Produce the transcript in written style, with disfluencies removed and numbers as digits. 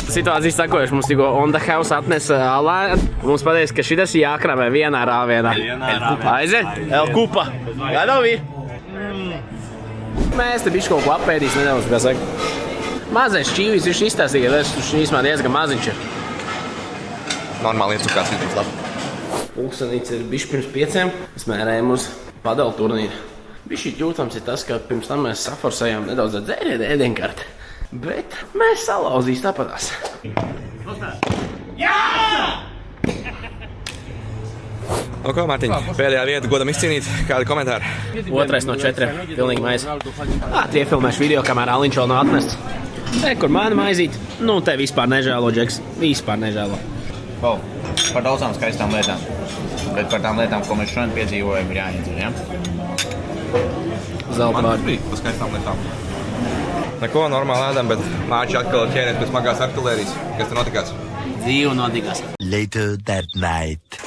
Situācija sakojuši, mums tikko on the house atnesa alā. Mums pateica, ka šitas jākrāmē vienā rāvienā. Aiziet? El kupa. Gadavi? Mēs te bišķi kaut ko apēdīs nedaudz, kā saka. Mazais šķīvis, viņš izstāstīja, ka viņš īstumā diezgan maziņš ir. Normāli iecukās vidus labi. Pulksanīts ir bišķi pirms 5. Mēs mērējam uz padalu turnīru. Bišķi jūtams ir tas, ka pirms tam mēs saforsējām nedaudz ar dzērienu ēdienkarti. Bet mēs salauzīs tāpatās. Jā! Nu ko, Mārtiņ, pēdējā vieta godam izcīnīt. Kādi komentāri? 2 no 4. Pilnīgi maize. Iefilmēšu video, kamēr Aliņš vēl nav atnests. Te, kur mani maizīt. Nu, te vispār nežēlo, Džeks. Vispār nežēlo. Par daudzām skaistām lietām. Bet par tām lietām, ko mēs šodien piedzīvojam, ir jāiedzīvo, ja? Zelta vārdi. Par skaistām lietām. Neko, normāli ēdam, bet Mārķi atkal ķēniet pie smagās artilērijas. Kas te notikās? Dzīve notikās. Later that night.